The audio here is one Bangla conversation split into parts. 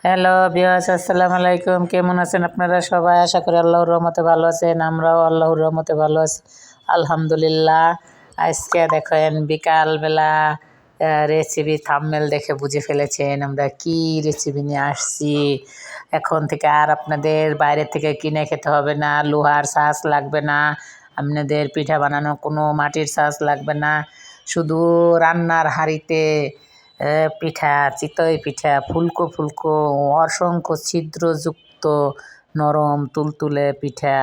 হ্যালো ভিউয়ার্স, আসসালামু আলাইকুম। কেমন আছেন আপনারা সবাই? আশা করি আল্লাহর রহমতে ভালো আছেন। আমরাও আল্লাহর রহমতে ভালো আছি, আলহামদুলিল্লাহ। আজকে দেখেন বিকালবেলা রেসিপি থাম্বনেল দেখে বুঝে ফেলেছেন আমরা কি রেসিপি নিয়ে আসছি। এখন থেকে আর আপনাদের বাইরে থেকে কিনে খেতে হবে না, লোহার ছাঁচ লাগবে না, আপনাদের পিঠা বানানো কোনো মাটির ছাঁচ লাগবে না। শুধু রান্নার হাঁড়িতে পিঠা, চিতই পিঠা, ফুলকো ফুলকো অসংখ্য ছিদ্রযুক্ত নরম তুলতুলে পিঠা।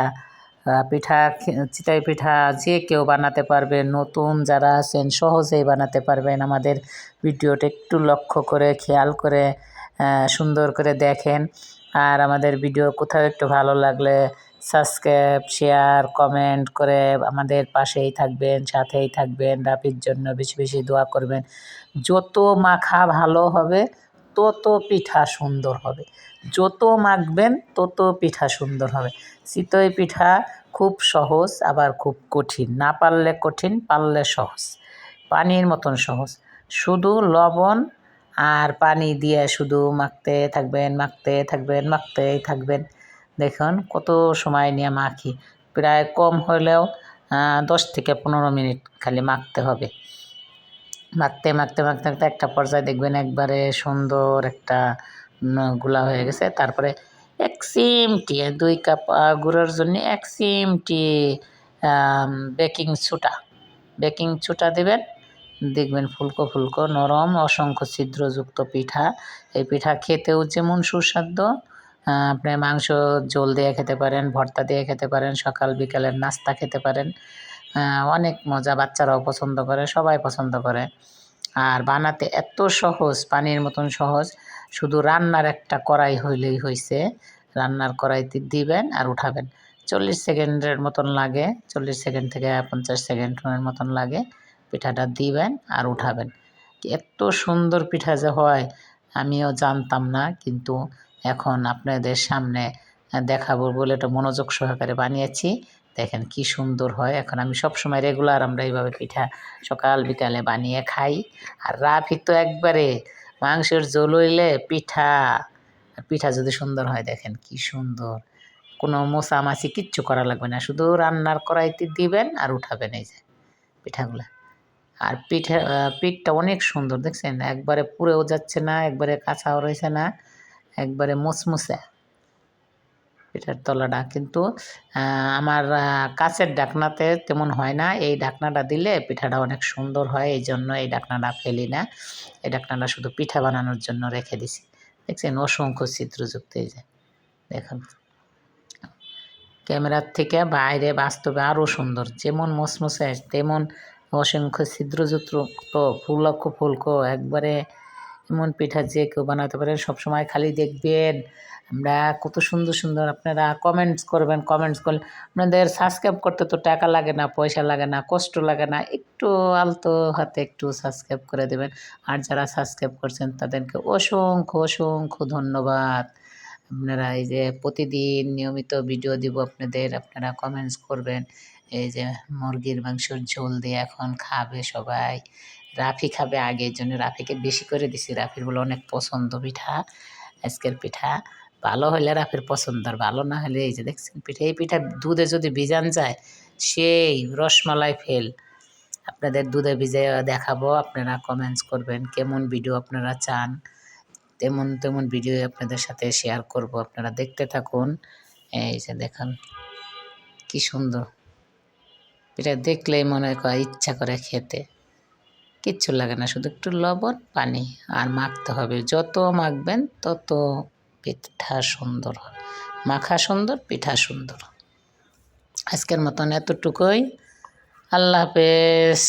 চিতই পিঠা যে কেউ বানাতে পারবে, নতুন যারা আছেন সহজেই বানাতে পারবেন। আমাদের ভিডিওটা একটু লক্ষ্য করে খেয়াল করে সুন্দর করে দেখেন। আর আমাদের ভিডিও কোথাও একটু ভালো লাগলে সাবস্ক্রাইব, শেয়ার, কমেন্ট করে আমাদের পাশেই থাকবেন, সাথেই থাকবেন। রাফির জন্য বেশি বেশি দোয়া করবেন। যত মাখা ভালো হবে তত পিঠা সুন্দর হবে, যত মাখবেন তত পিঠা সুন্দর হবে। চিতই পিঠা খুব সহজ আবার খুব কঠিন, না পারলে কঠিন, পারলে সহজ, পানির মতন সহজ। শুধু লবণ আর পানি দিয়ে শুধু মাখতে থাকবেন, মাখতে থাকবেন, মাখতেই থাকবেন। দেখুন কত সময় নিয়ে মাখি, প্রায় কম হলেও 10 থেকে 15 মিনিট খালি মাখতে হবে। মাখতে মাখতে মাখতে মাখতে একটা পর্যায়ে দেখবেন একবারে সুন্দর একটা গুলা হয়ে গেছে। তারপরে 1 চিমটি, 2 কাপ গুঁড়োর জন্য 1 চিমটি বেকিং সোডা দেবেন। দেখবেন ফুলকো ফুলকো নরম অসংখ্য ছিদ্রযুক্ত পিঠা। এই পিঠা খেতেও যেমন সুস্বাদু, আপনি মাংস ঝোল দিয়ে খেতে পারেন, ভর্তা দিয়ে খেতে পারেন, সকাল বিকালের নাস্তা খেতে পারেন। অনেক মজা, বাচ্চারাও পছন্দ করে, সবাই পছন্দ করে। আর বানাতে এত সহজ, পানির মতন সহজ। শুধু রান্নার একটা কড়াই হইলেই হয়েছে। রান্নার কড়াইতে দিবেন আর উঠাবেন। 40 সেকেন্ডের মতন লাগে, 40 সেকেন্ড থেকে 50 সেকেন্ডের মতন লাগে। পিঠাটা দিবেন আর উঠাবেন। এত সুন্দর পিঠা যে হয় আমিও জানতাম না, কিন্তু এখন আপনাদের সামনে দেখাবো বলে এটা মনোযোগ সহকারে বানিয়েছি। দেখেন কি সুন্দর হয়। এখন আমি সবসময় রেগুলার আমরা এইভাবে পিঠা সকাল বিকালে বানিয়ে খাই। আর রাফি তো একবারে মাংসের ঝোল হইলে পিঠা, পিঠা যদি সুন্দর হয় দেখেন কি সুন্দর, কোনো মোছামাছি কিচ্ছু করা লাগবে না, শুধু রান্নার কড়াইতে দিবেন আর উঠাবেন এই যে পিঠাগুলা। আর পিঠটা অনেক সুন্দর, দেখছেন একবারে পুড়েও যাচ্ছে না, একবারে কাঁচাও রয়েছে না, একবারে মুচমুচে পিঠার তলাটা। কিন্তু আমার কাঁচের ঢাকনাতে তেমন হয় না, এই ঢাকনাটা দিলে পিঠাটা অনেক সুন্দর হয়, এই জন্য এই ঢাকনাটা ফেলি না। এই ঢাকনাটা শুধু পিঠা বানানোর জন্য রেখে দিছি। দেখছেন অসংখ্য ছিদ্রযুক্ত, এই যে দেখুন ক্যামেরার থেকে বাইরে বাস্তবে আরও সুন্দর, যেমন মচমচে তেমন অসংখ্য ছিদ্রযুক্ত ফুলকো ফুলকো একবারে। এমন পিঠা যে কেউ বানাতে পারেন। সবসময় খালি দেখবেন আমরা কত সুন্দর সুন্দর, আপনারা কমেন্টস করবেন। কমেন্টস করলে আপনাদের সাবস্ক্রাইব করতে তো টাকা লাগে না, পয়সা লাগে না, কষ্ট লাগে না, একটু আলতো হাতে একটু সাবস্ক্রাইব করে দেবেন। আর যারা সাবস্ক্রাইব করছেন তাদেরকে অসংখ্য অসংখ্য ধন্যবাদ। আপনারা এই যে প্রতিদিন নিয়মিত ভিডিও দিব আপনাদের, আপনারা কমেন্টস করবেন। এই যে মুরগির মাংসের ঝোল দিয়ে এখন খাবে সবাই। রাফি খাবে আগে, এই জন্য রাফিকে বেশি করে দিছি। রাফির বলে অনেক পছন্দ পিঠা, আজকের পিঠা। ভালো হলে রাফির পছন্দ, আর ভালো না হলে এই যে দেখছেন পিঠা। এই পিঠা দুধে যদি ভিজান যায় সেই রসমালাই ফেল। আপনাদের দুধে ভিজে দেখাবো, আপনারা কমেন্টস করবেন কেমন ভিডিও আপনারা চান, তেমন তেমন ভিডিও আপনাদের সাথে শেয়ার করব। আপনারা দেখতে থাকুন। এই যে দেখুন কি সুন্দর, এটা দেখলেই মনে হয় ইচ্ছা করে খেতে। কিচ্ছু লাগে না, শুধু একটু লবণ পানি আর মাখতে হবে। যত মাখবেন তত পিঠা সুন্দর হয়, মাখা সুন্দর, পিঠা সুন্দর। আজকের মতন এতটুকুই, আল্লাহ হাফেজ।